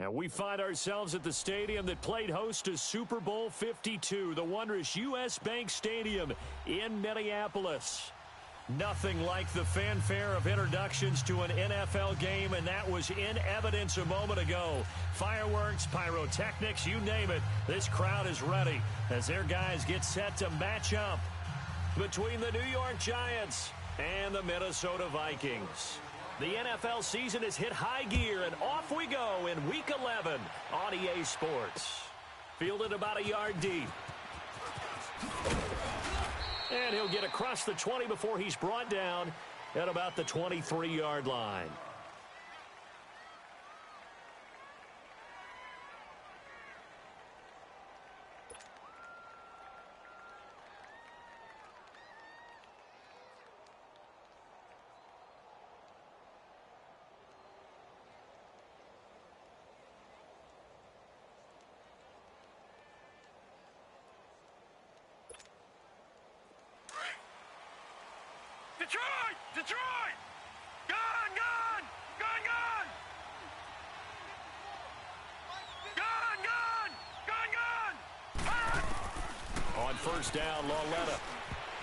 And we find ourselves at the stadium that played host to Super Bowl 52, the wondrous U.S. Bank Stadium in Minneapolis. Nothing like the fanfare of introductions to an NFL game, and that was in evidence a moment ago. Fireworks, pyrotechnics, you name it. This crowd is ready as their guys get set to match up between the New York Giants and the Minnesota Vikings. The NFL season has hit high gear, and off we go in Week 11 on EA Sports. Fielded about a yard deep. And he'll get across the 20 before he's brought down at about the 23-yard line. Detroit! Detroit! Gone! Gone! Gone! Gone! Gone! Gone! Gone! Gone! On first down, Lauletta.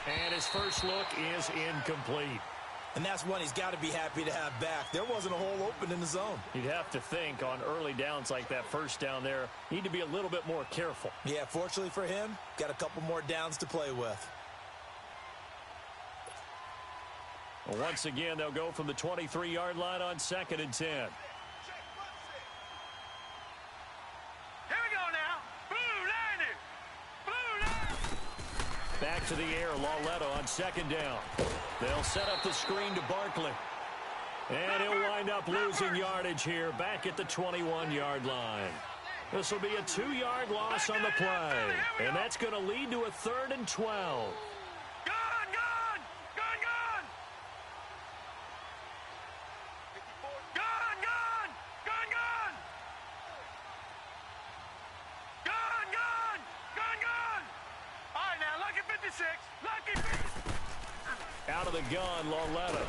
And his first look is incomplete. And that's one he's got to be happy to have back. There wasn't a hole open in the zone. You'd have to think on early downs like that first down there, need to be a little bit more careful. Yeah, fortunately for him, got a couple more downs to play with. Once again, they'll go from the 23-yard line on 2nd and 10. Here we go now. Blue line it. Blue line. Back to the air, Lauletta on 2nd down. They'll set up the screen to Barkley. And he'll wind up losing yardage here back at the 21-yard line. This will be a 2-yard loss on the play. And that's going to lead to a 3rd and 12. Out of the gun, Lauletta.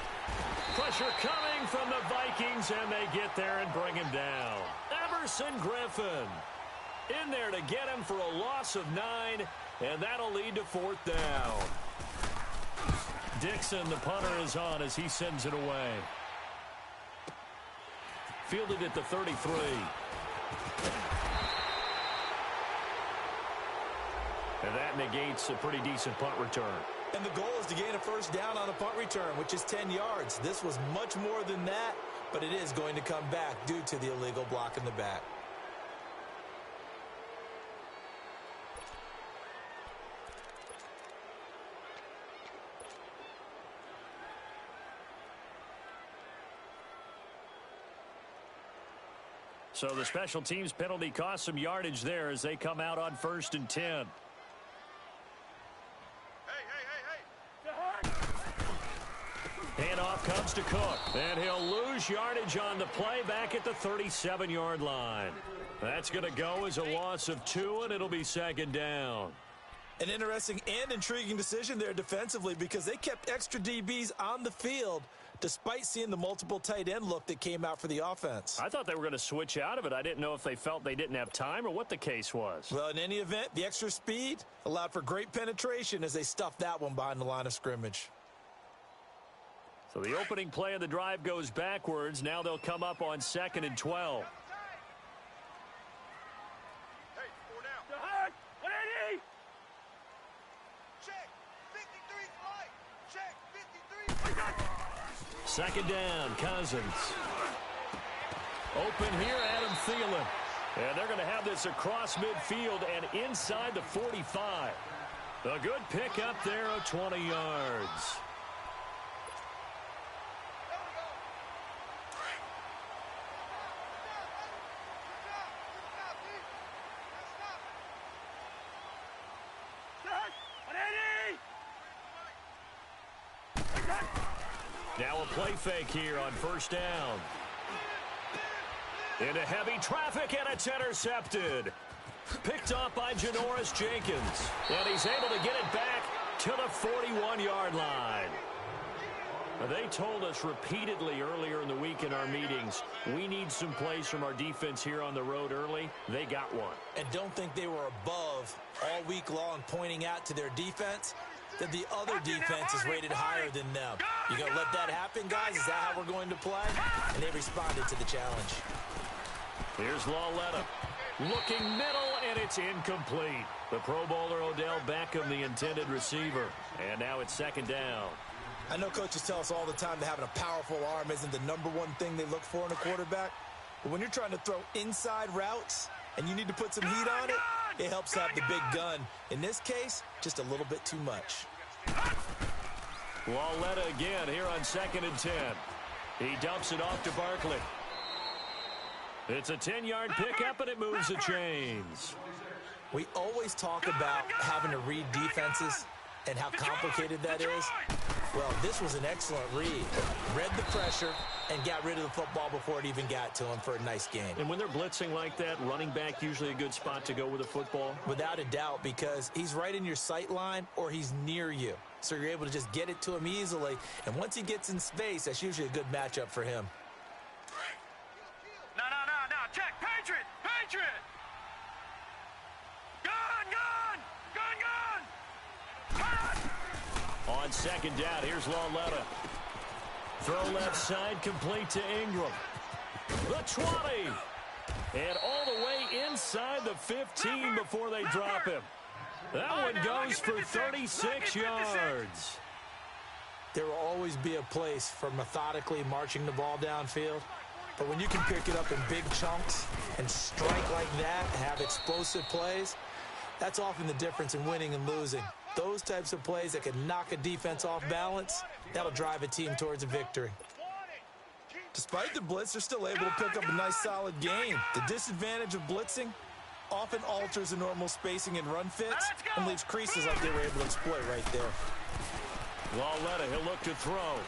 Pressure coming from the Vikings, and they get there and bring him down. Everson Griffin in there to get him for a loss of 9, and that'll lead to 4th down. Dixon, the punter, is on as he sends it away. Fielded at the 33. And that negates a pretty decent punt return. And the goal is to gain a first down on the punt return, which is 10 yards. This was much more than that, but it is going to come back due to the illegal block in the back. So the special teams penalty cost some yardage there as they come out on 1st and 10. Handoff comes to Cook, and he'll lose yardage on the play back at the 37-yard line. That's going to go as a loss of 2, and it'll be 2nd down. An interesting and intriguing decision there defensively because they kept extra DBs on the field despite seeing the multiple tight end look that came out for the offense. I thought they were going to switch out of it. I didn't know if they felt they didn't have time or what the case was. Well, in any event, the extra speed allowed for great penetration as they stuffed that one behind the line of scrimmage. So the opening play of the drive goes backwards. Now they'll come up on 2nd and 12. Hey, 4 down. 180. Check. 53's light. Check. 53. 2nd down, Cousins. Open here, Adam Thielen. And they're going to have this across midfield and inside the 45. A good pick up there of 20 yards. Now a play fake here on 1st down. Into heavy traffic, and it's intercepted. Picked off by Janoris Jenkins. And he's able to get it back to the 41-yard line. They told us repeatedly earlier in the week in our meetings, we need some plays from our defense here on the road early. They got one. And don't think they were above all week long pointing out to their defense that the other defense is rated higher than them. You going to let that happen, guys? Is that how we're going to play? And they responded to the challenge. Here's Lawletta. Looking middle, and it's incomplete. The Pro Bowler Odell Beckham, the intended receiver. And now it's second down. I know coaches tell us all the time that having a powerful arm isn't the number one thing they look for in a quarterback. But when you're trying to throw inside routes and you need to put some heat on it, it helps to have the big gun. In this case, just a little bit too much. Lawletta again here on 2nd and 10. He dumps it off to Barkley. It's a 10-yard pickup, and it moves the chains. We always talk about having to read defenses and how complicated that is. Well, this was an excellent read. Read the pressure and got rid of the football before it even got to him for a nice gain. And when they're blitzing like that, running back usually a good spot to go with the football? Without a doubt, because he's right in your sight line or he's near you. So you're able to just get it to him easily. And once he gets in space, that's usually a good matchup for him. No. Check. Patriot. Gun. On second down, here's Lawletta. Throw left side, complete to Ingram. The 20. And all the way inside the 15 before they drop him. That one goes for 36 yards. There will always be a place for methodically marching the ball downfield. But when you can pick it up in big chunks and strike like that and have explosive plays, that's often the difference in winning and losing. Those types of plays that can knock a defense off balance, that'll drive a team towards a victory. Despite the blitz, they're still able to pick up a nice solid gain. The disadvantage of blitzing often alters the normal spacing and run fits and leaves creases like they were able to exploit right there. Lawletta, he'll look to throw.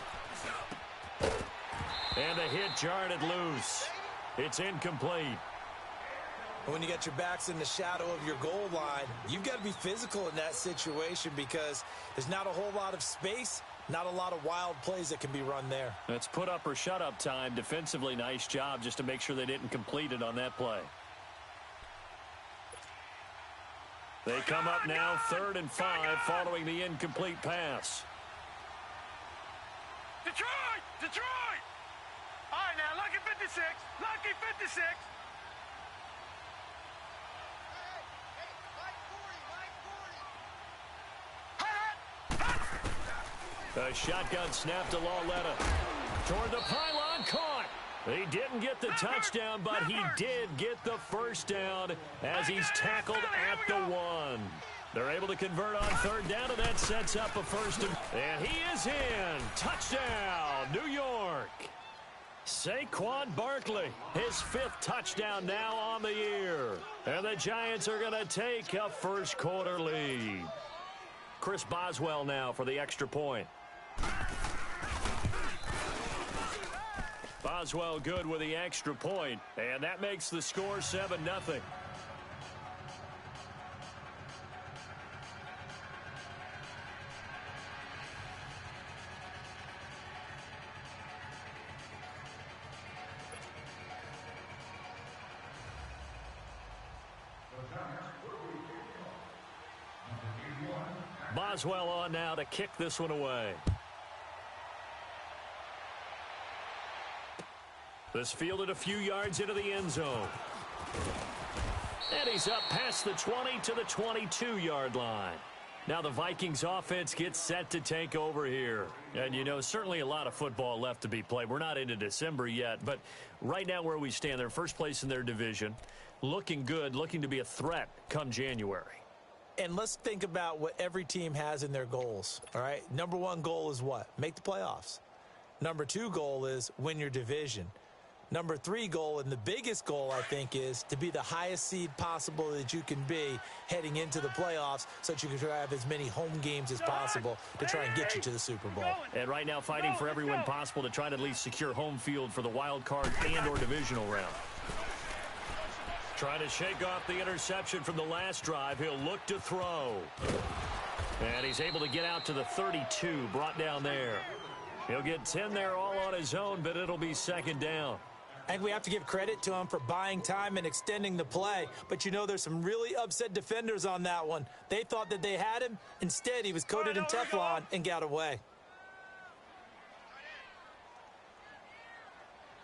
And the hit jarred it loose. It's incomplete. When you got your backs in the shadow of your goal line, you've got to be physical in that situation because there's not a whole lot of space, not a lot of wild plays that can be run there. That's put up or shut up time. Defensively, nice job just to make sure they didn't complete it on that play. They come up now 3rd and 5 following the incomplete pass. Detroit! All right, now, lucky 56. Lucky 56. A shotgun snap to Lawletta. Toward the pylon, caught. He didn't get the touchdown, but he did get the first down as he's tackled at the 1. They're able to convert on 3rd down, and that sets up a 1st and he is in. Touchdown, New York. Saquon Barkley, his 5th touchdown now on the year. And the Giants are going to take a first quarter lead. Chris Boswell now for the extra point. Boswell good with the extra point, and that makes the score 7-0. Boswell on now to kick this one away. This fielded a few yards into the end zone. And he's up past the 20 to the 22-yard line. Now the Vikings offense gets set to take over here. And, you know, certainly a lot of football left to be played. We're not into December yet, but right now where we stand, they're first place in their division. Looking good, looking to be a threat come January. And let's think about what every team has in their goals, all right? Number 1 goal is what? Make the playoffs. Number 2 goal is win your division. Number 3 goal, and the biggest goal, I think, is to be the highest seed possible that you can be heading into the playoffs so that you can have as many home games as possible to try and get you to the Super Bowl. And right now fighting for every win possible to try to at least secure home field for the wild card and or divisional round. Trying to shake off the interception from the last drive. He'll look to throw. And he's able to get out to the 32, brought down there. He'll get 10 there all on his own, but it'll be second down. I think we have to give credit to him for buying time and extending the play. But, you know, there's some really upset defenders on that one. They thought that they had him. Instead, he was coated in Teflon and got away.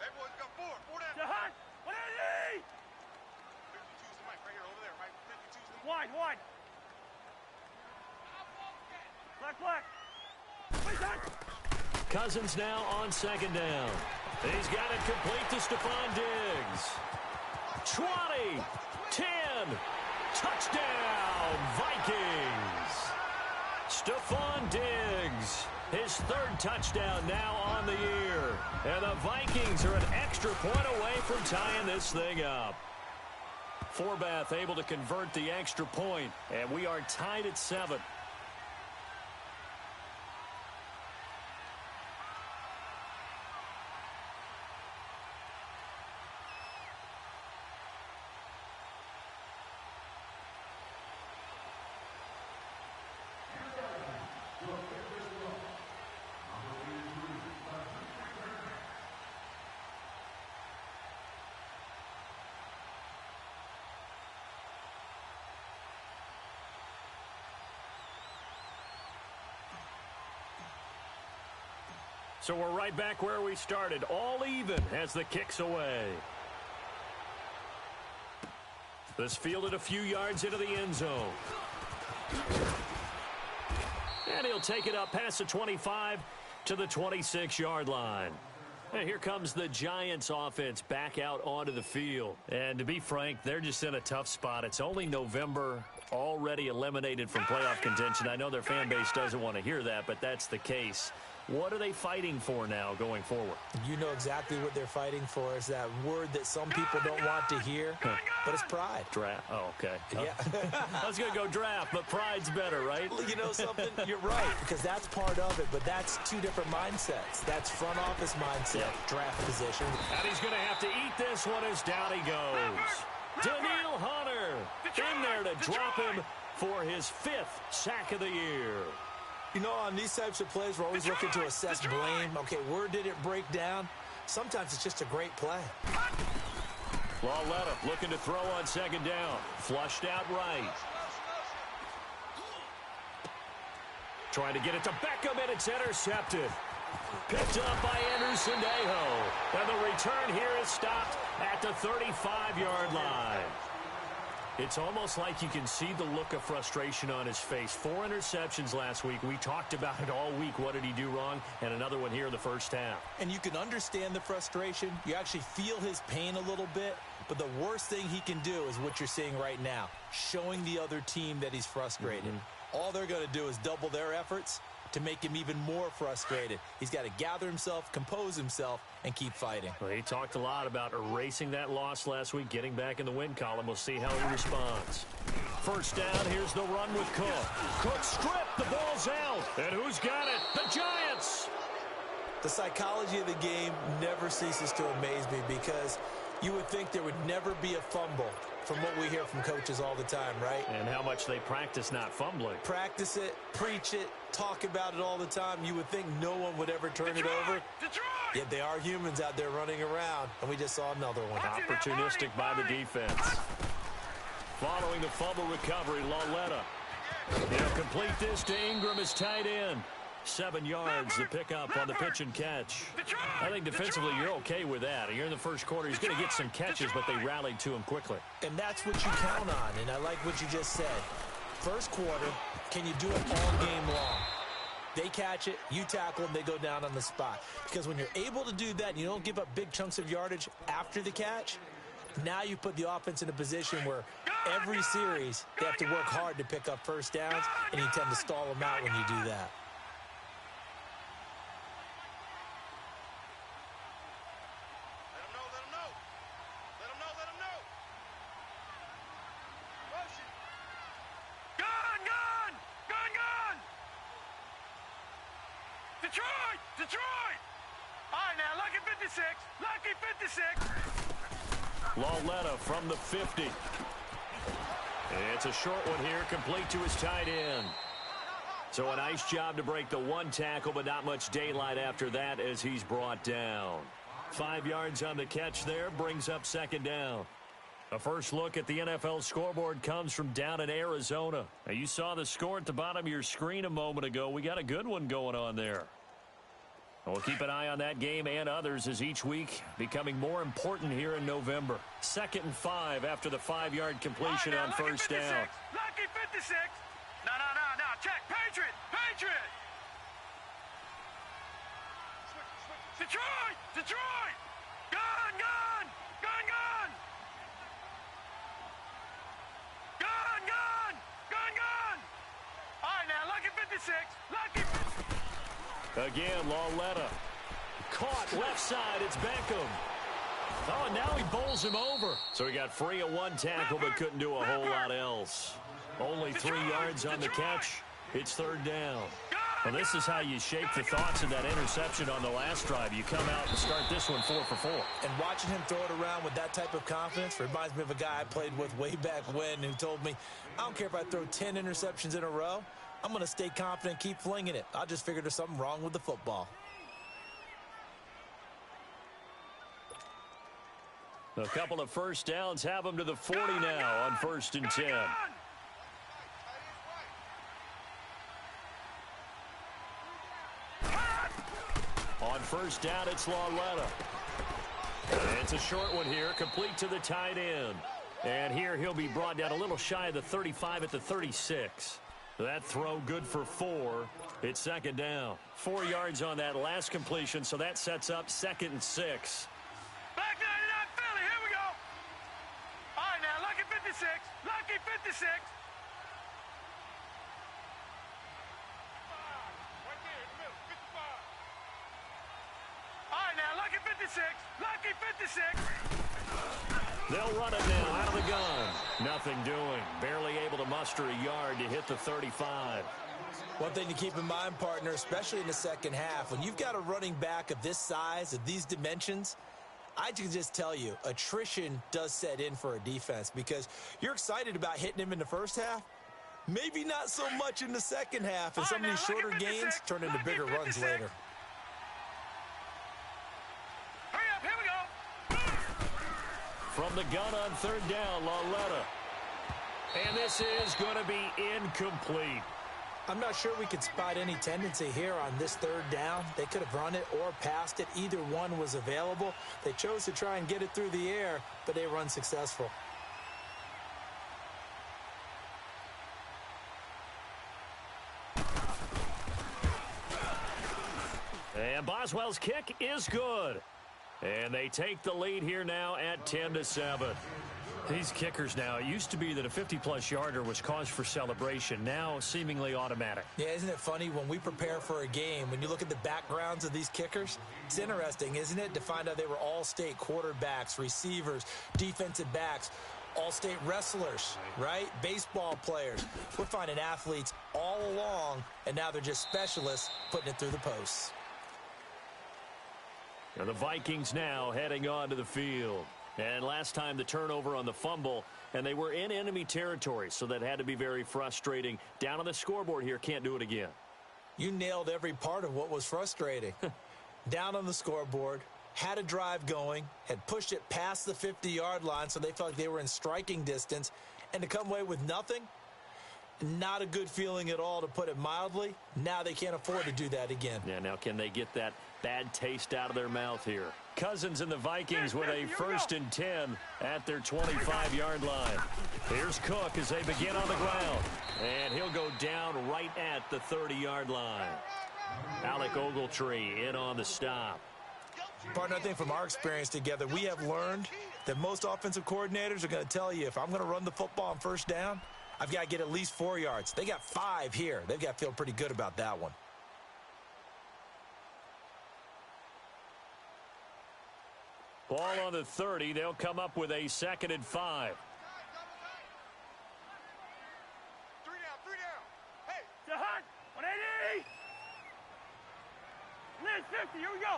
Hey, boys, got four down. What is he? 52's the mic right here, over there, right? 52's the mic. Wide. Black. Cousins now on second down. He's got it complete to Stephon Diggs. 20, 10, touchdown, Vikings. Stephon Diggs, his third touchdown now on the year. And the Vikings are an extra point away from tying this thing up. Forbath able to convert the extra point, and we are tied at 7. So we're right back where we started, all even as the kick's away. This fielded a few yards into the end zone. And he'll take it up past the 25 to the 26-yard line. And here comes the Giants offense back out onto the field. And to be frank, they're just in a tough spot. It's only November, already eliminated from playoff contention. I know their fan base doesn't want to hear that, but that's the case. What are they fighting for now going forward? You know exactly what they're fighting for. Is that word that some people don't want to hear, but it's pride. Draft. Oh, okay. Yeah. I was going to go draft, but pride's better, right? You know something? You're right, because that's part of it, but that's two different mindsets. That's front office mindset, draft position. And he's going to have to eat this one as down he goes. Daniil Hunter in there to drop him for his 5th sack of the year. You know, on these types of plays, we're always looking to assess blame. Okay, where did it break down? Sometimes it's just a great play. Lauletta looking to throw on second down. Flushed out right. Trying to get it to Beckham, and it's intercepted. Picked up by Anderson Aho. And the return here is stopped at the 35-yard line. It's almost like you can see the look of frustration on his face. 4 interceptions last week. We talked about it all week. What did he do wrong? And another one here in the first half. And you can understand the frustration. You actually feel his pain a little bit. But the worst thing he can do is what you're seeing right now, showing the other team that he's frustrated. All they're going to do is double their efforts to make him even more frustrated. He's got to gather himself, compose himself, and keep fighting. Well, he talked a lot about erasing that loss last week, getting back in the win column. We'll see how he responds. First down, here's the run with Cook. Cook stripped, the ball's out. And who's got it? The Giants! The psychology of the game never ceases to amaze me because you would think there would never be a fumble from what we hear from coaches all the time, right? And how much they practice not fumbling. Practice it, preach it, talk about it all the time. You would think no one would ever turn it over. Yet they are humans out there running around, and we just saw another one. Opportunistic by the defense. Following the fumble recovery, Lauletta. He'll complete this to Ingram as tight end. 7 yards, the pickup on the pitch and catch. I think defensively you're okay with that. You're in the first quarter. He's going to get some catches, but they rallied to him quickly. And that's what you count on, and I like what you just said. First quarter, can you do it all game long? They catch it, you tackle them, they go down on the spot. Because when you're able to do that and you don't give up big chunks of yardage after the catch, now you put the offense in a position where every series they have to work hard to pick up first downs, and you tend to stall them out when you do that. Detroit! All right, now, lucky 56. Lucky 56. Lauletta from the 50. It's a short one here, complete to his tight end. So a nice job to break the one tackle, but not much daylight after that as he's brought down. 5 yards on the catch there, brings up second down. A first look at the NFL scoreboard comes from down in Arizona. Now, you saw the score at the bottom of your screen a moment ago. We got a good one going on there. We'll keep an eye on that game and others as each week becoming more important here in November. 2nd and 5 after the 5-yard completion on first down. Lucky 56. No. Check. Patriot. Detroit. Gun. All right, now, lucky 56. Again, Lauletta. Caught left side. It's Beckham. Oh, and now he bowls him over. So he got free of one tackle but couldn't do a whole lot else. Only 3 yards on the catch. It's third down. Well, this is how you shape the thoughts of that interception on the last drive. You come out and start this one 4 for 4. And watching him throw it around with that type of confidence reminds me of a guy I played with way back when who told me, I don't care if I throw 10 interceptions in a row. I'm going to stay confident, keep flinging it. I just figured there's something wrong with the football. A couple of first downs have them to the 40 now on 1st and 10. On first down, it's Lauletta. It's a short one here, complete to the tight end. And here he'll be brought down a little shy of the 35 at the 36. That throw good for 4. It's second down. 4 yards on that last completion, so that sets up 2nd and 6. Back 99 Philly, here we go. All right, now, lucky 56. Lucky 56. Right there in the middle, 55. All right, now, lucky 56. Lucky 56. They'll run it now out of the gun. Nothing doing. Barely able to muster a yard to hit the 35. One thing to keep in mind, partner, especially in the second half, when you've got a running back of this size, of these dimensions, I can just tell you, attrition does set in for a defense because you're excited about hitting him in the first half. Maybe not so much in the second half, and some of these shorter gains turn into bigger runs later. Hurry up, here we go. From the gun on third down, Lauletta. And this is going to be incomplete. I'm not sure we could spot any tendency here on this third down. They could have run it or passed it. Either one was available. They chose to try and get it through the air, but they were unsuccessful. And Boswell's kick is good. And they take the lead here now at 10-7. These kickers now, it used to be that a 50-plus yarder was cause for celebration. Now seemingly automatic. Yeah, isn't it funny when we prepare for a game, when you look at the backgrounds of these kickers, it's interesting, isn't it, to find out they were all-state quarterbacks, receivers, defensive backs, all-state wrestlers, right? Baseball players. We're finding athletes all along, and now they're just specialists putting it through the posts. And the Vikings now heading onto the field. And last time the turnover on the fumble, and they were in enemy territory, so that had to be very frustrating. Down on the scoreboard here, can't do it again. You nailed every part of what was frustrating. Down on the scoreboard, had a drive going, had pushed it past the 50-yard line so they felt like they were in striking distance, and to come away with nothing, not a good feeling at all, to put it mildly. Now they can't afford to do that again. Yeah, now can they get that bad taste out of their mouth here? Cousins and the Vikings with a 1st and 10 at their 25-yard line. Here's Cook as they begin on the ground. And he'll go down right at the 30-yard line. Alec Ogletree in on the stop. Partner, I think from our experience together, we have learned that most offensive coordinators are going to tell you, if I'm going to run the football on first down, I've got to get at least 4 yards. They got 5 here. They've got to feel pretty good about that one. Ball on the 30. They'll come up with a 2nd and 5. 3 down. Hey, to Hunt, 180. Liz 50, here we go.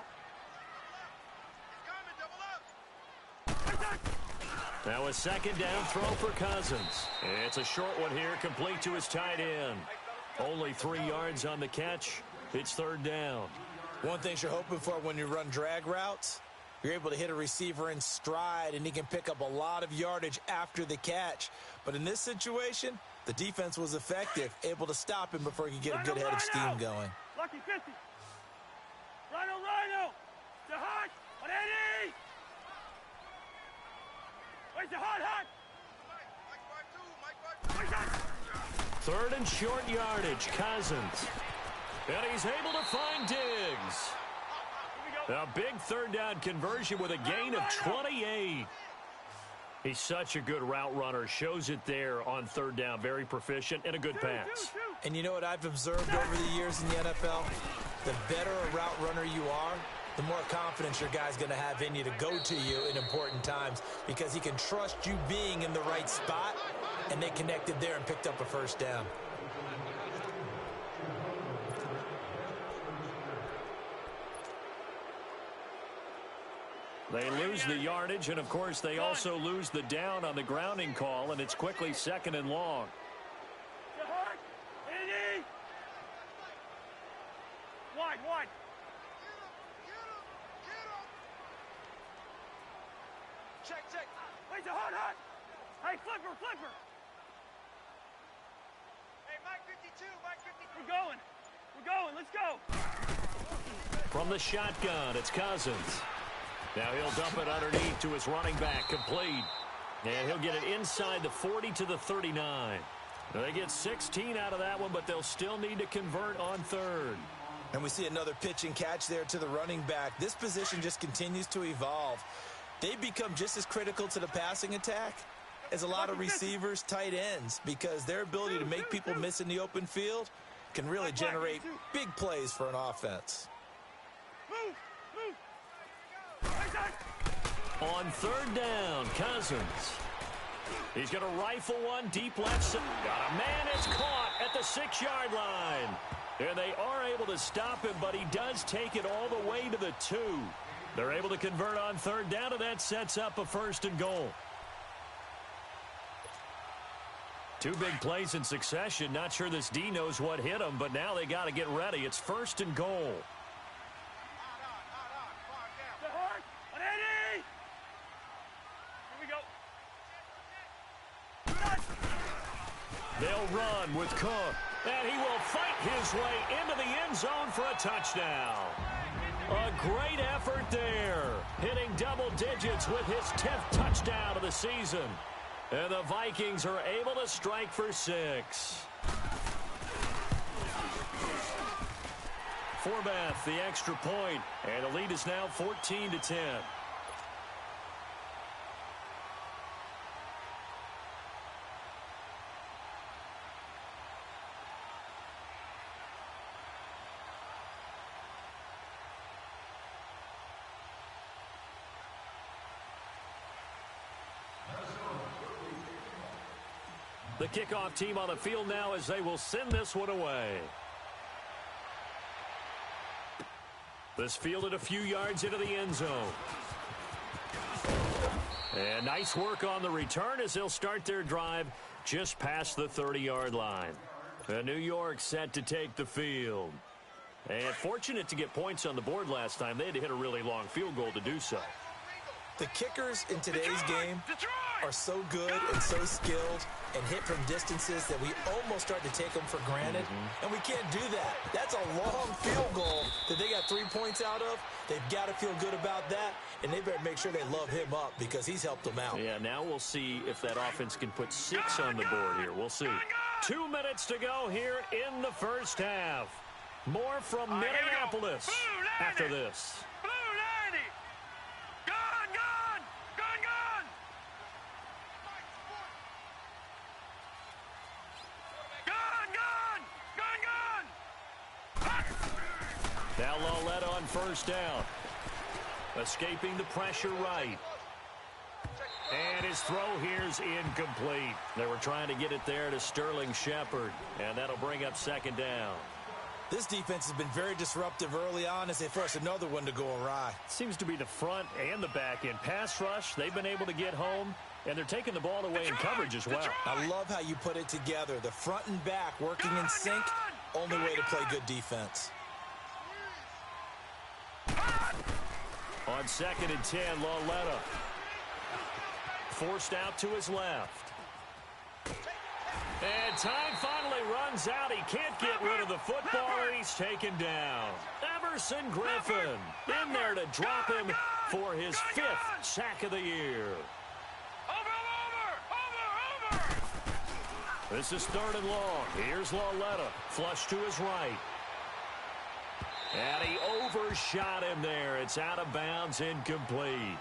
He's coming, double up. Now a 2nd down throw for Cousins. It's a short one here, complete to his tight end. Only 3 yards on the catch. It's third down. One thing you're hoping for when you run drag routes, you're able to hit a receiver in stride, and he can pick up a lot of yardage after the catch. But in this situation, the defense was effective, able to stop him before he could get a good head of steam going. Lucky 50. Rhino. The hot. 180. Where's the hot? Third and short yardage, Cousins. And he's able to find Diggs. A big third down conversion with a gain of 28. He's such a good route runner. Shows it there on third down. Very proficient and a good pass. And you know what I've observed over the years in the NFL? The better a route runner you are, the more confidence your guy's going to have in you to go to you in important times, because he can trust you being in the right spot, and they connected there and picked up a first down. They lose the yardage, and, of course, they also lose the down on the grounding call, and it's quickly second and long. Wide. Check. Where's the hot? Hey, flipper. Hey, Mike 52. We're going. Let's go. From the shotgun, it's Cousins. Now he'll dump it underneath to his running back, complete. And he'll get it inside the 40 to the 39. Now they get 16 out of that one, but they'll still need to convert on third. And we see another pitch and catch there to the running back. This position just continues to evolve. They've become just as critical to the passing attack as a lot of receivers, tight ends, because their ability to make people miss in the open field can really generate big plays for an offense. Move. On third down, Cousins. He's going to rifle one deep left side. Got a man. It's caught at the 6-yard line. And they are able to stop him, but he does take it all the way to the 2. They're able to convert on third down, and that sets up a first and goal. 2 big plays in succession. Not sure this D knows what hit him, but now they got to get ready. It's first and goal. They'll run with Cook, and he will fight his way into the end zone for a touchdown. A great effort there, hitting double digits with his 10th touchdown of the season. And the Vikings are able to strike for 6. Forbath, the extra point, and the lead is now 14-10. The kickoff team on the field now as they will send this one away. This fielded a few yards into the end zone. And nice work on the return as they'll start their drive just past the 30-yard line. And New York set to take the field. And fortunate to get points on the board last time. They had to hit a really long field goal to do so. The kickers in today's game are so good and so skilled and hit from distances that we almost start to take them for granted. And we can't do that. That's a long field goal that they got 3 points out of. They've got to feel good about that, and they better make sure they love him up because he's helped them out. Yeah, now we'll see if that offense can put 6 on the board here. We'll see. 2 minutes to go here in the first half. More from Minneapolis after this. Now Loletta on first down. Escaping the pressure right. And his throw here's incomplete. They were trying to get it there to Sterling Shepard. And that'll bring up second down. This defense has been very disruptive early on as they force another one to go awry. Seems to be the front and the back end. Pass rush, they've been able to get home. And they're taking the ball away in coverage as well. I love how you put it together. The front and back working in sync Only way to play good defense. On 2nd and 10, Lauletta. Forced out to his left. And time finally runs out. He can't get rid of the football, and he's taken down. Everson Griffin in there to drop him for his 5th sack of the year. This is 3rd and long. Here's Lauletta. Flush to his right. And he overshot him there. It's out of bounds, incomplete.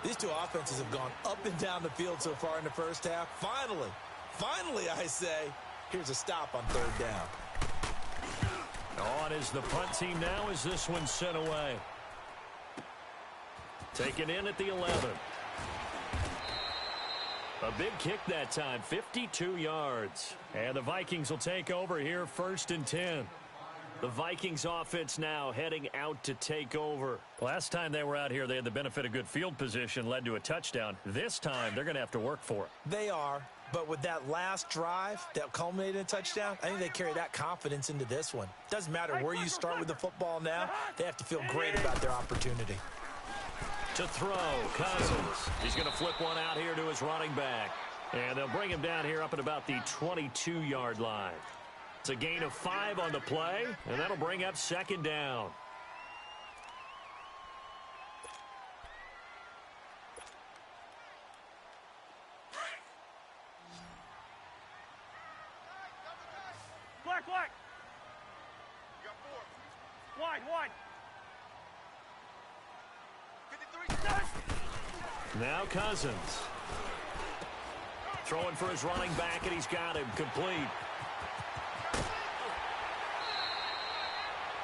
These two offenses have gone up and down the field so far in the first half. Finally, I say, here's a stop on 3rd down. On is the punt team now as this one's sent away. Taken in at the 11. A big kick that time, 52 yards. And the Vikings will take over here 1st and 10. The Vikings offense now heading out to take over. Last time they were out here, they had the benefit of good field position, led to a touchdown. This time, they're going to have to work for it. They are, but with that last drive that culminated in a touchdown, I think they carry that confidence into this one. Doesn't matter where you start with the football now, they have to feel great about their opportunity. To throw, Cousins. He's going to flip one out here to his running back. And they'll bring him down here up at about the 22-yard line. It's a gain of 5 on the play, and that'll bring up 2nd down. Black. You got 4. Wide. 53. Now Cousins. Throwing for his running back, and he's got him complete.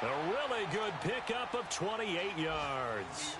A really good pickup of 28 yards.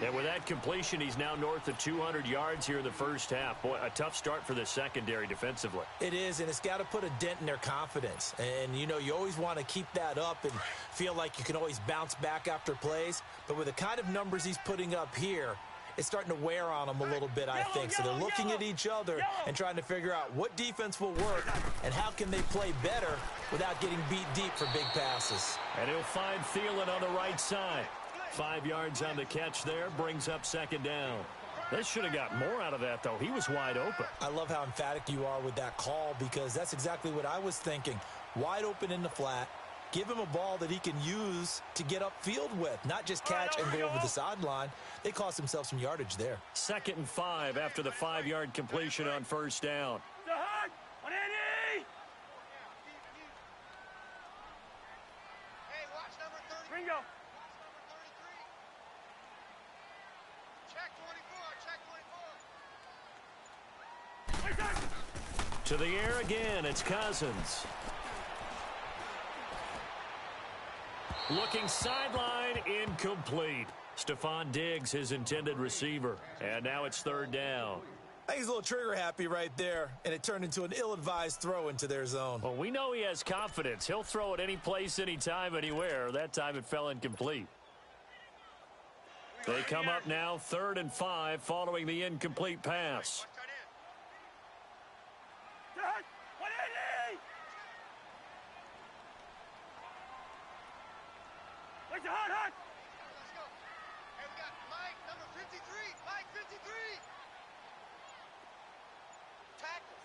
And with that completion, he's now north of 200 yards here in the first half. Boy, a tough start for the secondary defensively. It is, and it's got to put a dent in their confidence. And, you know, you always want to keep that up and feel like you can always bounce back after plays. But with the kind of numbers he's putting up here, it's starting to wear on them a little bit, I think. So they're looking at each other and trying to figure out what defense will work and how can they play better without getting beat deep for big passes. And he'll find Thielen on the right side. 5 yards on the catch there, brings up 2nd down. They should have got more out of that, though. He was wide open. I love how emphatic you are with that call because that's exactly what I was thinking. Wide open in the flat. Give him a ball that he can use to get upfield with, not just catch and go over the sideline. They cost themselves some yardage there. 2nd and 5 after the 5-yard completion on 1st down. Hey, watch number 30. Ringo. Check 24. To the air again, it's Cousins. Looking sideline, incomplete. Stephon Diggs, his intended receiver. And now it's 3rd down. I think he's a little trigger happy right there, and it turned into an ill-advised throw into their zone. Well, we know he has confidence. He'll throw it any place, anytime, anywhere. That time it fell incomplete. They come up now 3rd and 5 following the incomplete pass. Hot. Let's go. Hey, we got Mike, number 53. Mike, 53. Tackle.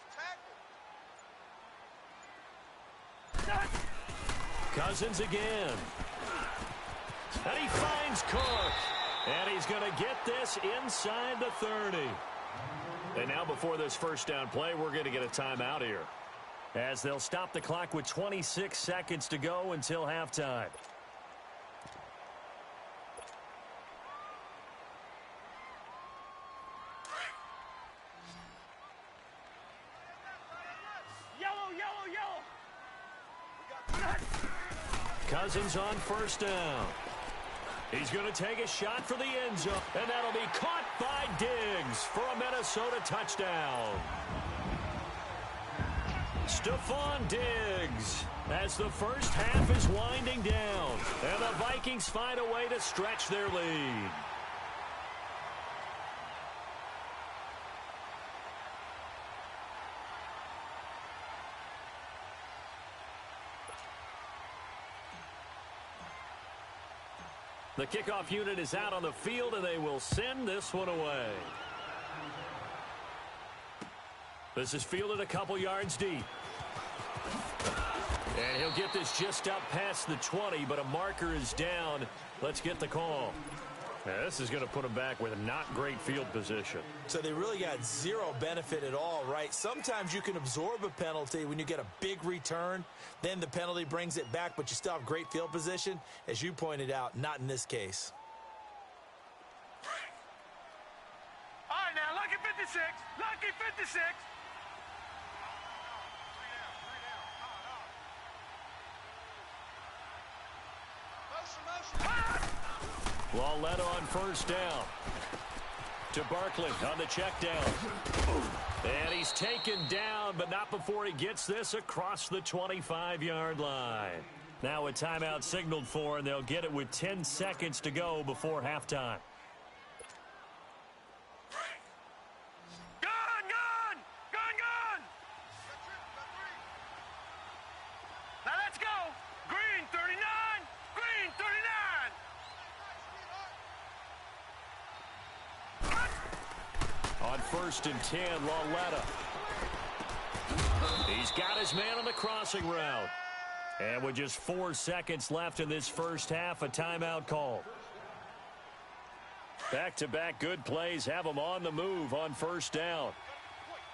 Cousins again. And he finds Cook. And he's going to get this inside the 30. And now before this 1st down play, we're going to get a timeout here, as they'll stop the clock with 26 seconds to go until halftime. Cousins on 1st down. He's going to take a shot for the end zone, and that'll be caught by Diggs for a Minnesota touchdown. Stephon Diggs as the first half is winding down, and the Vikings find a way to stretch their lead. The kickoff unit is out on the field, and they will send this one away. This is fielded a couple yards deep. And he'll get this just up past the 20, but a marker is down. Let's get the call. Now, this is going to put them back with not great field position. So they really got zero benefit at all, right? Sometimes you can absorb a penalty when you get a big return. Then the penalty brings it back, but you still have great field position. As you pointed out, not in this case. All right, now, lucky 56. Lucky 56. Lawletta on first down. To Barkley on the check down. And he's taken down, but not before he gets this across the 25-yard line. Now a timeout signaled for, and they'll get it with 10 seconds to go before halftime. Gun! Now let's go. Green 39. Green 39. On first and 10, Lawletta. He's got his man on the crossing route. And with just 4 seconds left in this first half, a timeout call. Back-to-back good plays have them on the move on first down.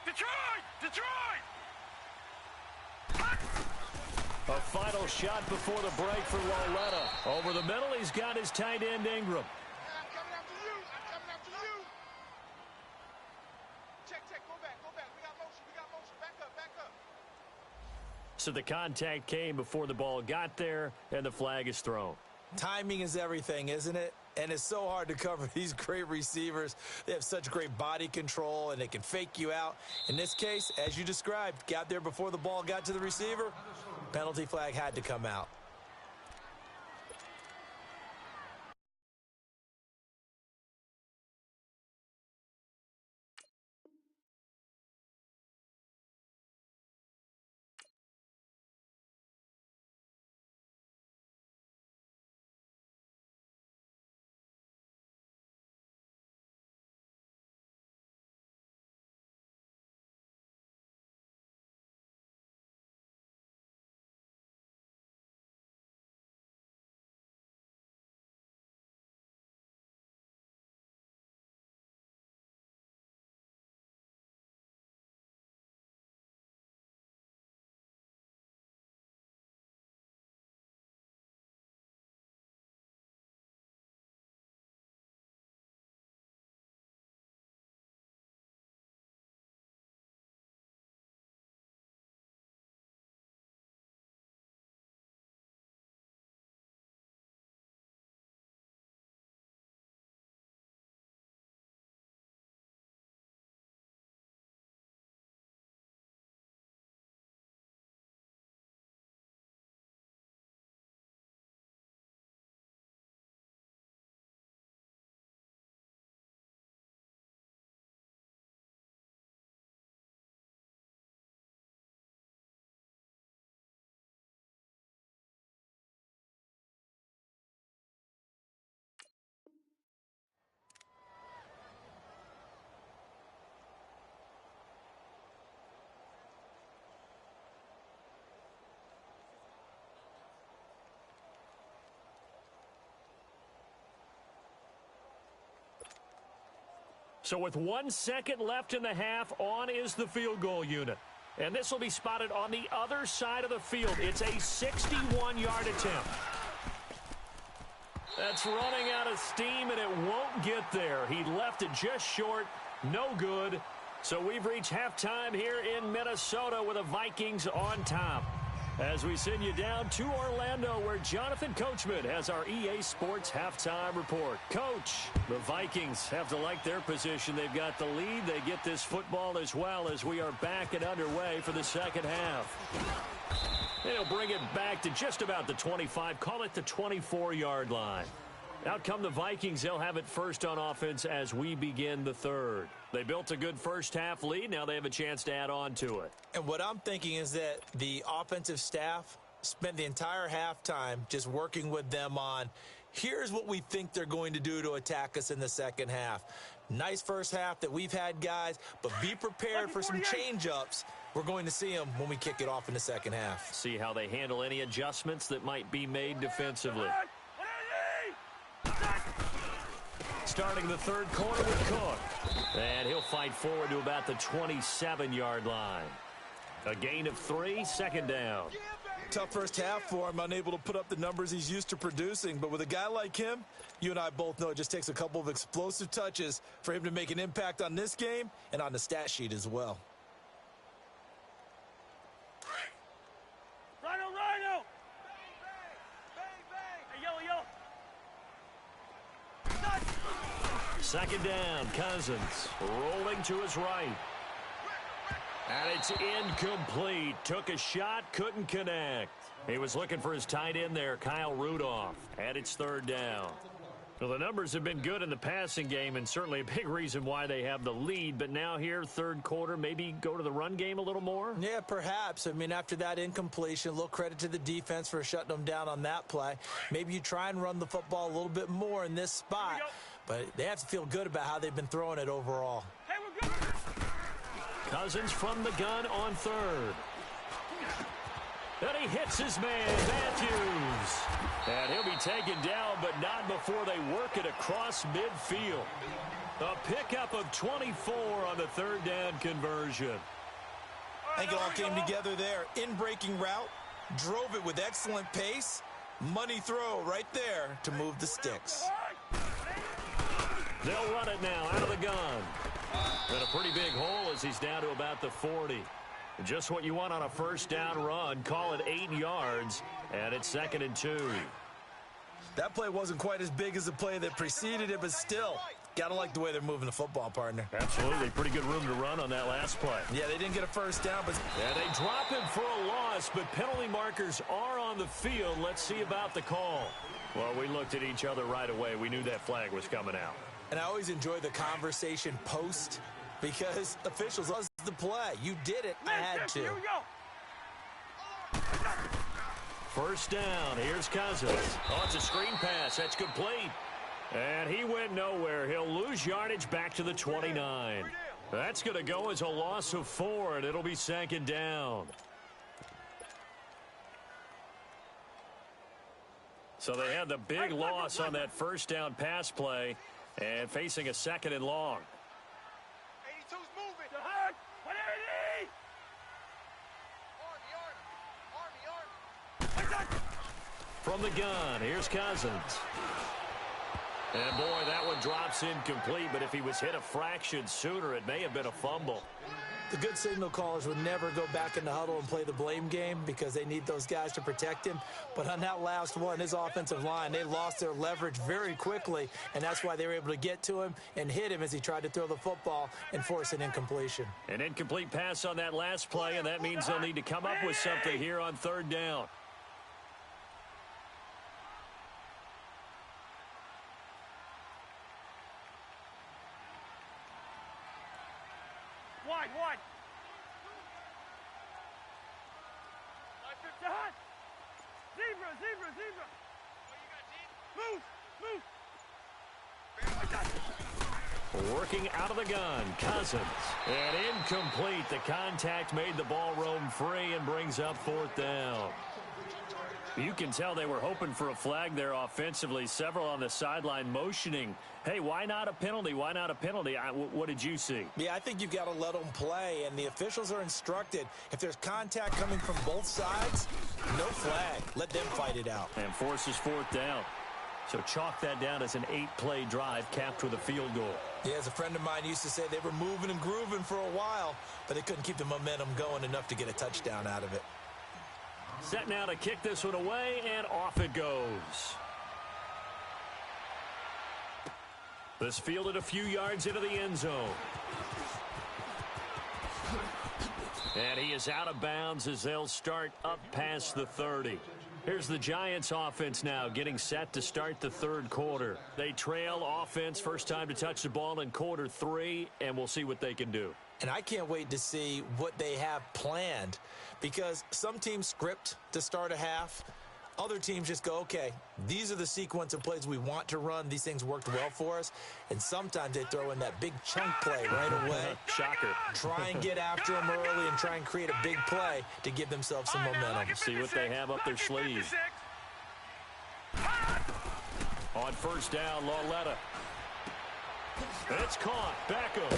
Detroit! A final shot before the break for Lawletta. Over the middle, he's got his tight end Ingram. I'm coming after you. Check, go back. We got motion. Back up. So the contact came before the ball got there, and the flag is thrown. Timing is everything, isn't it? And it's so hard to cover these great receivers. They have such great body control, and they can fake you out. In this case, as you described, got there before the ball got to the receiver. Penalty flag had to come out. So with 1 second left in the half, on is the field goal unit. And this will be spotted on the other side of the field. It's a 61-yard attempt. That's running out of steam, and it won't get there. He left it just short. No good. So we've reached halftime here in Minnesota with the Vikings on top. As we send you down to Orlando, where Jonathan Coachman has our EA Sports halftime report. Coach, the Vikings have to like their position. They've got the lead. They get this football as well as we are back and underway for the second half. They'll bring it back to just about the 25, call it the 24-yard line. Out come the Vikings. They'll have it first on offense as we begin the third. They built a good first-half lead. Now they have a chance to add on to it. And what I'm thinking is that the offensive staff spent the entire halftime just working with them on Here's what we think they're going to do to attack us in the second half. Nice first half that we've had, guys, but be prepared for some change-ups. We're going to see them when we kick it off in the second half. See how they handle any adjustments that might be made defensively. Starting the third quarter with Cook. And he'll fight forward to about the 27-yard line. A gain of 3, second down. Tough first half for him, unable to put up the numbers he's used to producing. But with a guy like him, you and I both know it just takes a couple of explosive touches for him to make an impact on this game and on the stat sheet as well. Rhino! Hey, yellow! Second down, Cousins rolling to his right. And it's incomplete. Took a shot, couldn't connect. He was looking for his tight end there, Kyle Rudolph. And it's third down. Well, the numbers have been good in the passing game and certainly a big reason why they have the lead. But now here, third quarter, maybe go to the run game a little more? Yeah, perhaps. I mean, after that incompletion, a little credit to the defense for shutting them down on that play. Maybe you try and run the football a little bit more in this spot. But they have to feel good about how they've been throwing it overall. Hey, we're good. Cousins from the gun on third. And he hits his man, Matthews. And he'll be taken down, but not before they work it across midfield. A pickup of 24 on the third down conversion. I think it all came together there. In-breaking route, drove it with excellent pace. Money throw right there to move the sticks. They'll run it now out of the gun. And a pretty big hole as he's down to about the 40. Just what you want on a first down run. Call it 8 yards, and it's 2nd and 2. That play wasn't quite as big as the play that preceded it, but still, gotta like the way they're moving the football, partner. Absolutely. Pretty good room to run on that last play. Yeah, they didn't get a first down, but... And they drop him for a loss, but penalty markers are on the field. Let's see about the call. Well, we looked at each other right away. We knew that flag was coming out. And I always enjoy the conversation post because officials loves the play. You did it. I had to. Here we go. First down. Here's Cousins. Oh, it's a screen pass. That's complete. And he went nowhere. He'll lose yardage back to the 29. That's going to go as a loss of 4, and it'll be 2nd down. So they had the big loss on that first down pass play and facing a 2nd and long. 82's moving. The hut. 180. Army. From the gun, here's Cousins. And boy, that one drops incomplete, but if he was hit a fraction sooner, it may have been a fumble. The good signal callers would never go back in the huddle and play the blame game because they need those guys to protect him. But on that last one, his offensive line, they lost their leverage very quickly, and that's why they were able to get to him and hit him as he tried to throw the football and force an incompletion. An incomplete pass on that last play, and that means they'll need to come up with something here on third down. Wide. Zebra. Move. Working out of the gun, Cousins. And incomplete. The contact made the ball roam free and brings up 4th down. You can tell they were hoping for a flag there offensively. Several on the sideline motioning. Hey, why not a penalty? Why not a penalty? What did you see? Yeah, I think you've got to let them play, and the officials are instructed. If there's contact coming from both sides, no flag. Let them fight it out. And forces 4th down. So chalk that down as an 8-play drive capped with a field goal. Yeah, as a friend of mine used to say, they were moving and grooving for a while, but they couldn't keep the momentum going enough to get a touchdown out of it. Set now to kick this one away, and off it goes. This fielded a few yards into the end zone. And he is out of bounds as they'll start up past the 30. Here's the Giants offense now getting set to start the third quarter. They trail offense, first time to touch the ball in quarter 3, and we'll see what they can do. And I can't wait to see what they have planned because some teams script to start a half. Other teams just go, okay, these are the sequence of plays we want to run. These things worked well for us. And sometimes they throw in that big chunk play right away. Shocker. Try and get after them early and try and create a big play to give themselves some momentum. See what they have up their sleeve. On first down, Lauletta. It's caught. Beckham.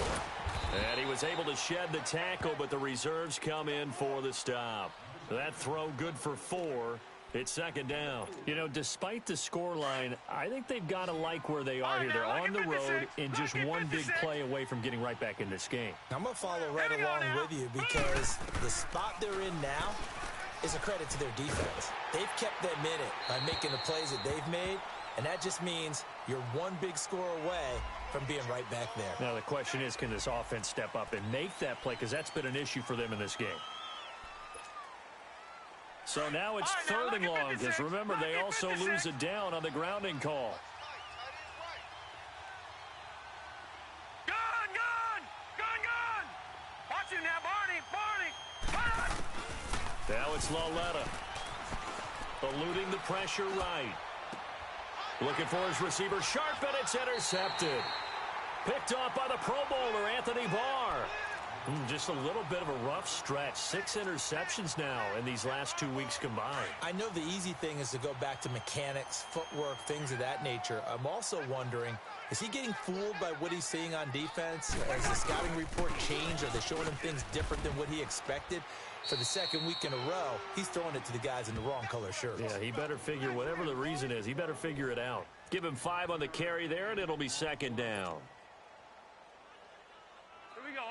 And he was able to shed the tackle, but the reserves come in for the stop. That throw good for 4. It's second down. You know, despite the scoreline, I think they've got to like where they are here. They're on the road and just one big play away from getting right back in this game. I'm going to follow right along with you because the spot they're in now is a credit to their defense. They've kept them in it by making the plays that they've made, and that just means you're one big score away from being right back there. Now, the question is, can this offense step up and make that play? Because that's been an issue for them in this game. So now it's third and long, because remember, they also lose it down on the grounding call. Gun! Watch him now, Barney! Now it's Lauletta. Eluding the pressure right. Looking for his receiver, sharp, and it's intercepted. Picked off by the Pro Bowler, Anthony Barr. Just a little bit of a rough stretch. 6 interceptions now in these last 2 weeks combined. I know the easy thing is to go back to mechanics, footwork, things of that nature. I'm also wondering, is he getting fooled by what he's seeing on defense? Has the scouting report changed? Are they showing him things different than what he expected? For the second week in a row, he's throwing it to the guys in the wrong color shirts. Yeah, he better figure, whatever the reason is, he better figure it out. Give him 5 on the carry there, and it'll be second down. Here we go.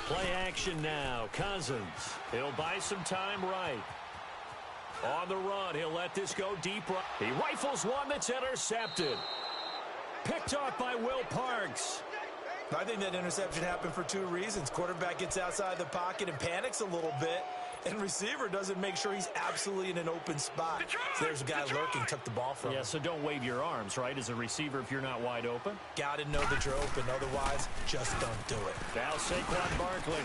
Play action now. Cousins. He'll buy some time right. On the run, he'll let this go deep right. He rifles one that's intercepted. Picked off by Will Parks. I think that interception happened for 2 reasons. Quarterback gets outside the pocket and panics a little bit, and receiver doesn't make sure he's absolutely in an open spot. So there's a guy lurking, took the ball from him. Yeah, so don't wave your arms, right, as a receiver if you're not wide open. Got to know that you're open. Otherwise, just don't do it. Now Saquon Barkley.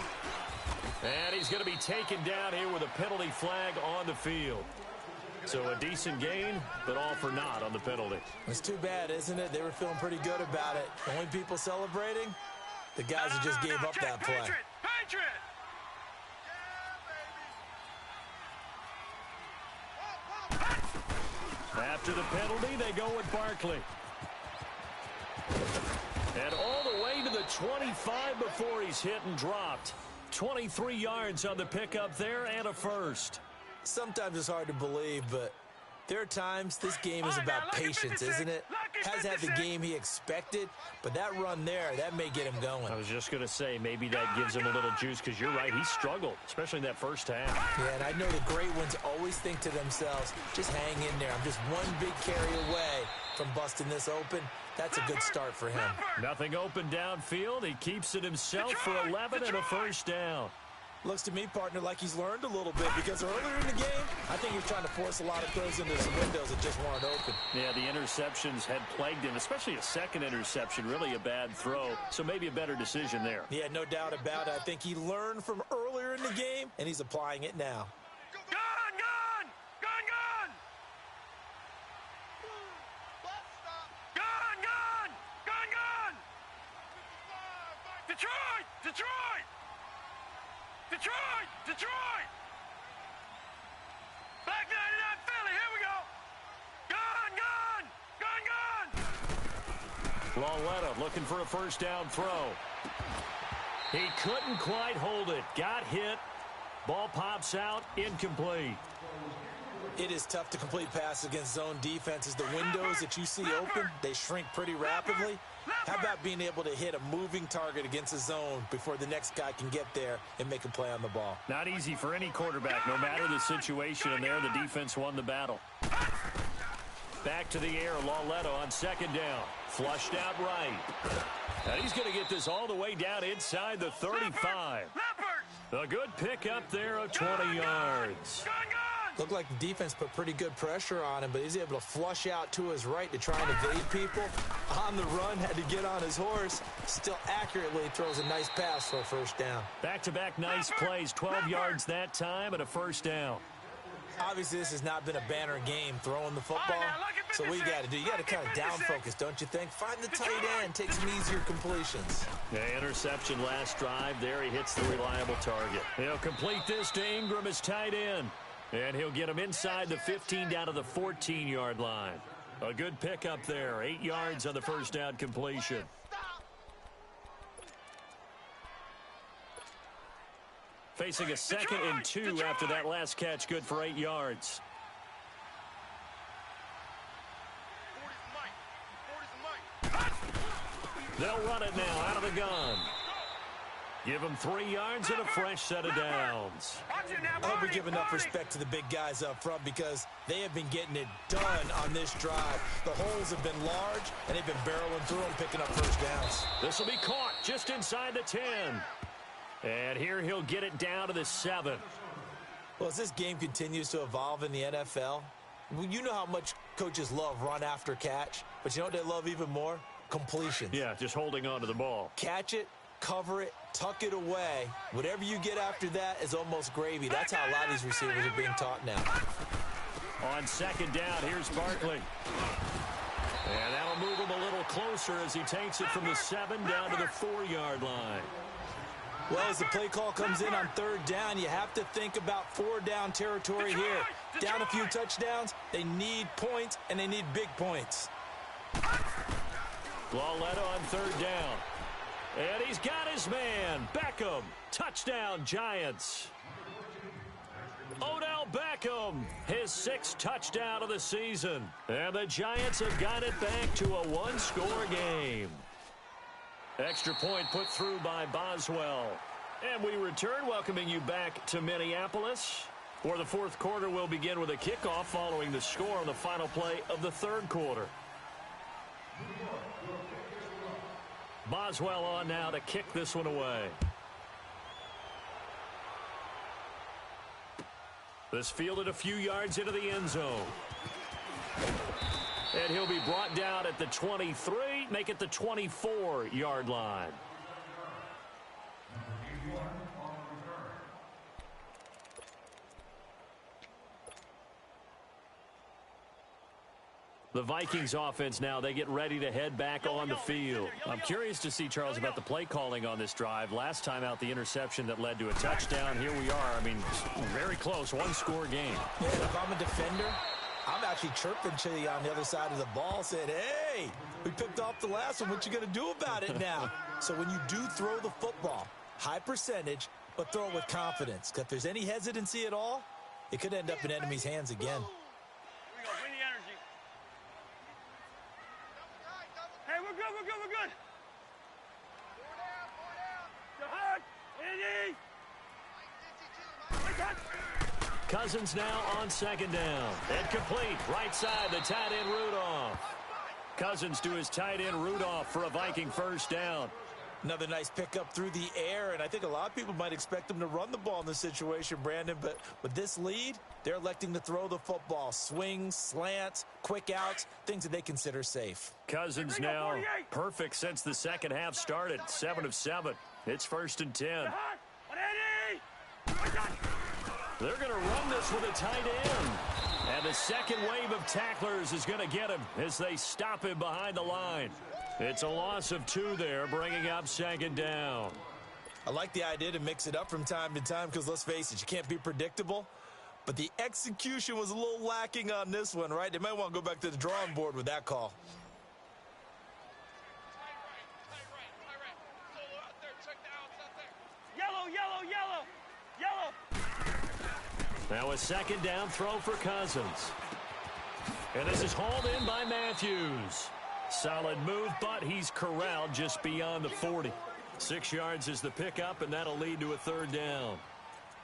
And he's going to be taken down here with a penalty flag on the field. So a decent gain, but all for naught on the penalty. It's too bad, isn't it? They were feeling pretty good about it. The only people celebrating, the guys who just gave up that play. Patriot! After the penalty, they go with Barkley. And all the way to the 25 before he's hit and dropped. 23 yards on the pickup there and a first. Sometimes it's hard to believe, but there are times this game is about patience, isn't it? Hasn't had the game he expected, but that run there, that may get him going. I was just going to say, maybe that gives him a little juice, because you're right, he struggled, especially in that first half. Yeah, and I know the great ones always think to themselves, just hang in there. I'm just one big carry away from busting this open. That's a good start for him. Nothing open downfield. He keeps it himself for 11 and a first down. Looks to me, partner, like he's learned a little bit, because earlier in the game, I think he was trying to force a lot of throws into some windows that just weren't open. Yeah, the interceptions had plagued him, especially a second interception, really a bad throw, so maybe a better decision there. Yeah, no doubt about it. I think he learned from earlier in the game, and he's applying it now. Gun! Detroit! Back 99 Philly, here we go! Gun! Lauletta looking for a first down throw. He couldn't quite hold it. Got hit. Ball pops out, incomplete. It is tough to complete passes against zone defenses. The windows that you see open, they shrink pretty rapidly. How about being able to hit a moving target against a zone before the next guy can get there and make a play on the ball? Not easy for any quarterback, no matter the situation, and there the defense won the battle. Back to the air, Lauletta on second down. Flushed out right. And he's going to get this all the way down inside the 35. A good pick up there of 20 yards. Gun! Looked like the defense put pretty good pressure on him, but he's able to flush out to his right to try and evade people. On the run, had to get on his horse. Still accurately throws a nice pass for a first down. Back-to-back nice plays, 12 yards that time and a first down. Obviously, this has not been a banner game throwing the football. So what you got to do, you got to kind of down focus, don't you think? Find the tight end, take some easier completions. Yeah, interception last drive. There he hits the reliable target. He'll complete this to Ingram as tight end. And he'll get him inside the 15 down to the 14-yard line. A good pickup there. 8 yards on the first down completion. Facing a 2nd and 2 after that last catch, good for 8 yards. They'll run it now out of the gun. Give him 3 yards and a fresh set of downs. I hope we give enough respect to the big guys up front because they have been getting it done on this drive. The holes have been large, and they've been barreling through them, picking up first downs. This will be caught just inside the 10. And here he'll get it down to the 7. Well, as this game continues to evolve in the NFL, you know how much coaches love run after catch, but you know what they love even more? Completions. Yeah, just holding on to the ball. Catch it, cover it, tuck it away. Whatever you get after that is almost gravy. That's how a lot of these receivers are being taught now. On 2nd down, here's Barkley. And that'll move him a little closer as he takes it from the 7 down to the 4-yard line. Well, as the play call comes in on 3rd down, you have to think about 4-down territory here. Down a few touchdowns, they need points, and they need big points. Lauletta on 3rd down. And he's got his man, Beckham. Touchdown, Giants. Odell Beckham, his 6th touchdown of the season. And the Giants have got it back to a 1-score game. Extra point put through by Boswell. And we return, welcoming you back to Minneapolis. For the 4th quarter, we'll begin with a kickoff following the score on the final play of the 3rd quarter. Boswell on now to kick this one away. This fielded a few yards into the end zone. And he'll be brought down at the 23, make it the 24-yard line. The Vikings offense now, they get ready to head back on the field. I'm curious to see, Charles, about the play calling on this drive. Last time out, the interception that led to a touchdown. Here we are. I mean, very close, 1-score game. Yeah, if I'm a defender, I'm actually chirping to you on the other side of the ball, saying, hey, we picked off the last one. What you going to do about it now? So when you do throw the football, high percentage, but throw it with confidence. Because if there's any hesitancy at all, it could end up in enemy's hands again. Hey, we're good, we're good, we're good. 4 down, 4 down. Cousins now on 2nd down. And complete. Right side, the tight end Rudolph. Cousins to his tight end Rudolph for a Viking first down. Another nice pickup through the air, and I think a lot of people might expect them to run the ball in this situation, Brandon, but with this lead, they're electing to throw the football. Swings, slants, quick outs, things that they consider safe. Cousins now perfect since the second half started. 7 of 7. It's 1st and 10. They're going to run this with a tight end. And the second wave of tacklers is going to get him as they stop him behind the line. It's a loss of 2 there, bringing up 2nd down. I like the idea to mix it up from time to time because, let's face it, you can't be predictable. But the execution was a little lacking on this one, right? They might want to go back to the drawing board with that call. Now a 2nd down throw for Cousins. And this is hauled in by Matthews. Solid move, but he's corralled just beyond the 40. 6 yards is the pickup, and that'll lead to a 3rd down.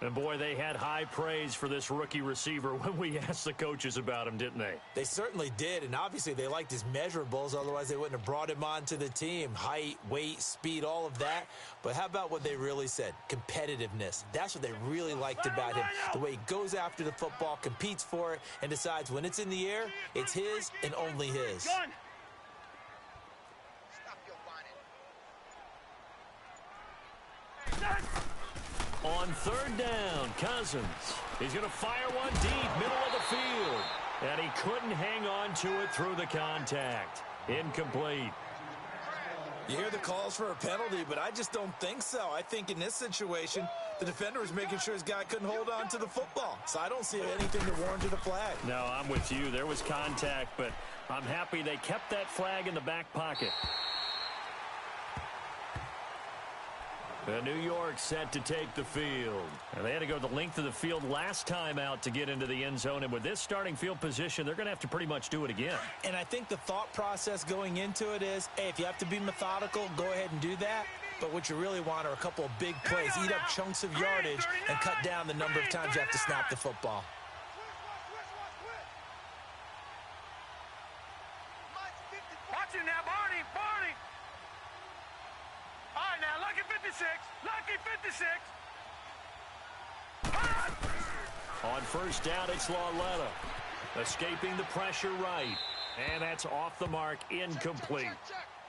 And, boy, they had high praise for this rookie receiver when we asked the coaches about him, didn't they? They certainly did, and obviously they liked his measurables. Otherwise, they wouldn't have brought him onto the team. Height, weight, speed, all of that. But how about what they really said? Competitiveness. That's what they really liked about him. The way he goes after the football, competes for it, and decides when it's in the air, it's his and only his. On third down, Cousins. He's going to fire one deep, middle of the field. And he couldn't hang on to it through the contact. Incomplete. You hear the calls for a penalty, but I just don't think so. I think in this situation, the defender was making sure his guy couldn't hold on to the football. So I don't see anything that warranted a flag. No, I'm with you. There was contact, but I'm happy they kept that flag in the back pocket. The New York set to take the field. And they had to go the length of the field last time out to get into the end zone. And with this starting field position, they're going to have to pretty much do it again. And I think the thought process going into it is, hey, if you have to be methodical, go ahead and do that. But what you really want are a couple of big plays. Eat up chunks of yardage and cut down the number of times you have to snap the football. Watch it now, Barney. All right, now, lucky 56. On first down, it's Lauletta. Escaping the pressure right. And that's off the mark, incomplete.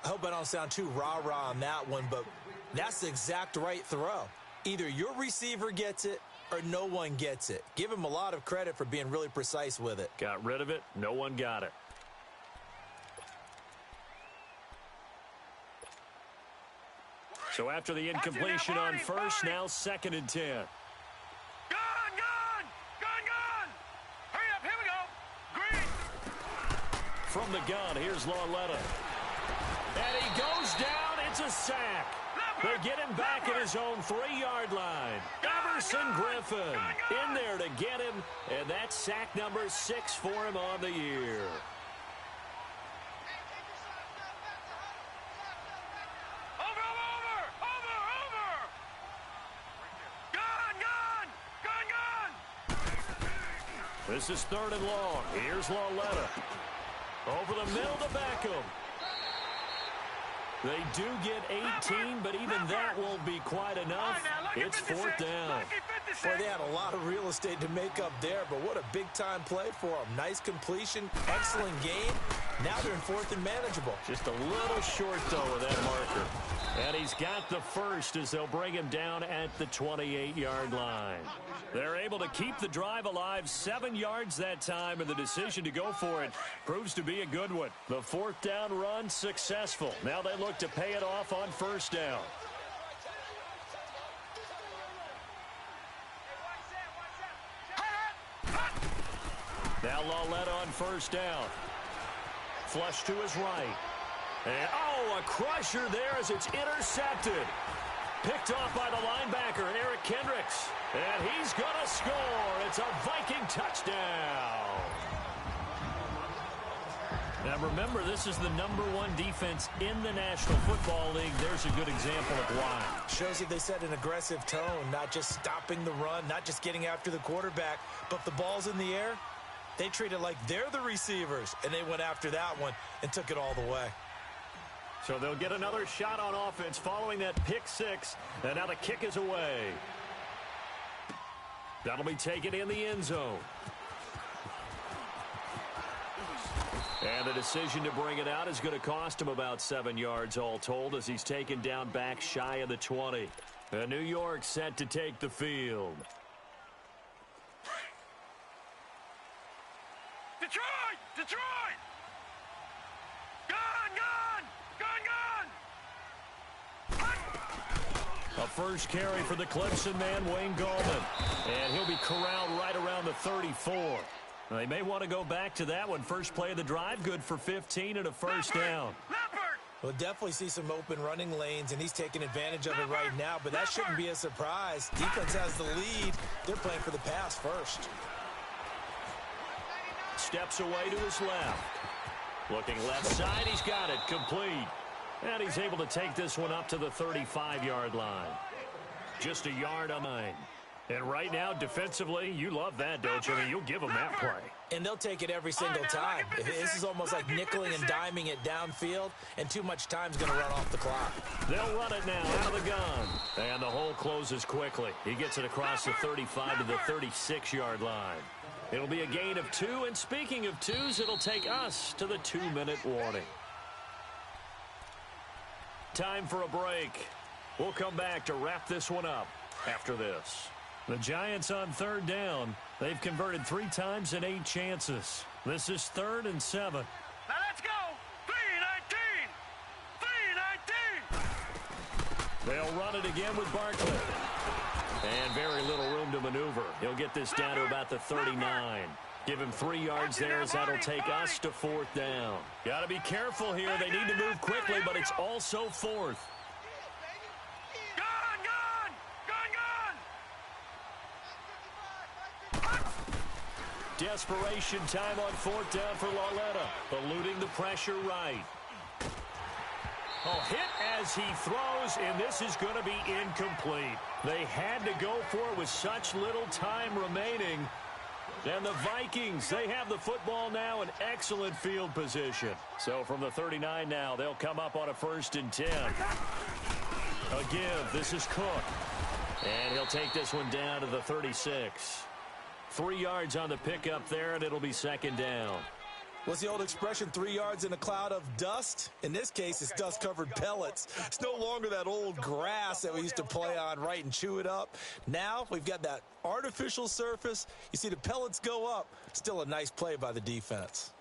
I hope I don't sound too rah-rah on that one, but that's the exact right throw. Either your receiver gets it or no one gets it. Give him a lot of credit for being really precise with it. Got rid of it. No one got it. So after the incompletion on first, now 2nd and 10. Gun! Hurry up, here we go. Green. From the gun, here's Lauletta. And he goes down. It's a sack. They get him back at his own 3-yard line. Everson Griffin in there to get him. And that's sack number 6 for him on the year. This is 3rd and long. Here's Lauletta. Over the middle to Beckham. They do get 18, but even that won't be quite enough. It's 4th down. Boy, they had a lot of real estate to make up there, but what a big-time play for them. Nice completion, excellent game. Now they're in 4th and manageable. Just a little short, though, with that marker. And he's got the first as they'll bring him down at the 28-yard line. They're able to keep the drive alive, 7 yards that time, and the decision to go for it proves to be a good one. The 4th down run successful. Now they look to pay it off on first down. Now Lauletta on first down. Flush to his right. And, a crusher there as it's intercepted. Picked off by the linebacker, Eric Kendricks. And he's going to score. It's a Viking touchdown. Now, remember, this is the #1 defense in the National Football League. There's a good example of why. Shows that they set an aggressive tone, not just stopping the run, not just getting after the quarterback, but if the ball's in the air, they treat it like they're the receivers, and they went after that one and took it all the way. So they'll get another shot on offense following that pick 6, and now the kick is away. That'll be taken in the end zone. And the decision to bring it out is going to cost him about 7 yards all told as he's taken down back shy of the 20. And New York set to take the field. Detroit! A first carry for the Clemson man, Wayne Gallman. And he'll be corralled right around the 34. They may want to go back to that one. First play of the drive, good for 15 and a first down. We'll definitely see some open running lanes, and he's taking advantage of it right now, but that shouldn't be a surprise. Defense has the lead. They're playing for the pass first. Steps away to his left. Looking left side, he's got it, complete. And he's able to take this one up to the 35-yard line. Just a yard on 9. And right now, defensively, you love that, don't you? I mean, you'll give them that play. And they'll take it every single time. This is almost like nickeling and diming it downfield, and too much time's going to run off the clock. They'll run it now out of the gun. And the hole closes quickly. He gets it across the 35 to the 36-yard line. It'll be a gain of 2, and speaking of 2s, it'll take us to the 2-minute warning. Time for a break. We'll come back to wrap this one up after this. The Giants on 3rd down. They've converted 3 times in 8 chances. This is 3rd and 7. Now let's go. 3-19. 3-19. They'll run it again with Barkley. And very little room to maneuver. He'll get this down to about the 39. Give him 3 yards there as that'll take us to 4th down. Got to be careful here. They need to move quickly, but it's also 4th. Desperation time on 4th down for Lauletta. Eluding the pressure right. Oh, hit as he throws, and this is going to be incomplete. They had to go for it with such little time remaining. And the Vikings, they have the football now in excellent field position. So from the 39 now, they'll come up on a 1st and 10. A give. This is Cook. And he'll take this one down to the 36. 3 yards on the pickup there, and it'll be 2nd down. What's the old expression, 3 yards in a cloud of dust? In this case, it's dust-covered pellets. It's no longer that old grass that we used to play on, right, and chew it up. Now we've got that artificial surface. You see the pellets go up. Still a nice play by the defense.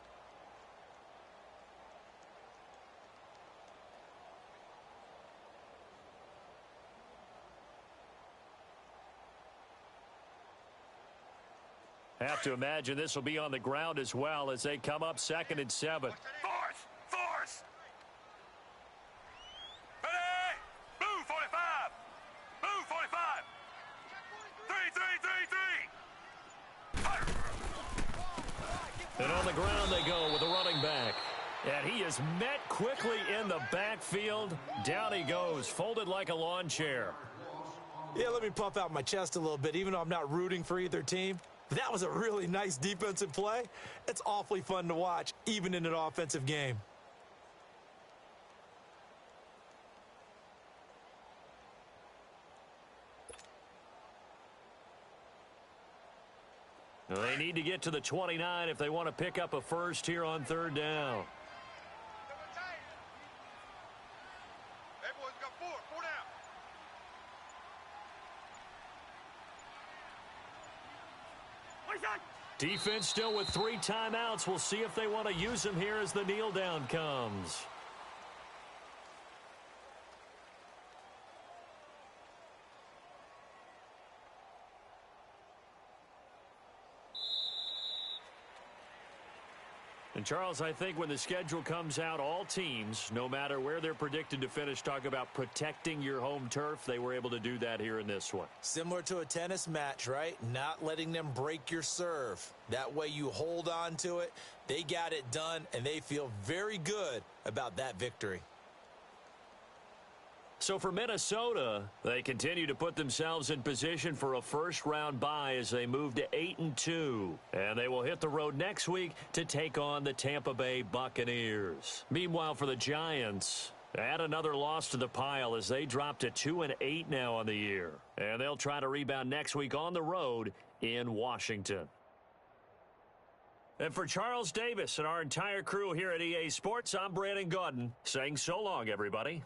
Have to imagine this will be on the ground as well as they come up 2nd and 7. Force. Ready? Blue 45. Blue 45. 3. And on the ground they go with a running back. And he is met quickly in the backfield. Down he goes, folded like a lawn chair. Yeah, let me puff out my chest a little bit, even though I'm not rooting for either team. That was a really nice defensive play. It's awfully fun to watch, even in an offensive game. They need to get to the 29 if they want to pick up a 1st here on 3rd down. Hey, boys, got 4 down. Defense still with 3 timeouts. We'll see if they want to use them here as the kneel down comes. And, Charles, I think when the schedule comes out, all teams, no matter where they're predicted to finish, talk about protecting your home turf. They were able to do that here in this one. Similar to a tennis match, right? Not letting them break your serve. That way you hold on to it. They got it done, and they feel very good about that victory. So for Minnesota, they continue to put themselves in position for a first-round bye as they move to 8-2. And they will hit the road next week to take on the Tampa Bay Buccaneers. Meanwhile, for the Giants, add another loss to the pile as they drop to 2-8 now on the year. And they'll try to rebound next week on the road in Washington. And for Charles Davis and our entire crew here at EA Sports, I'm Brandon Gaudin saying so long, everybody.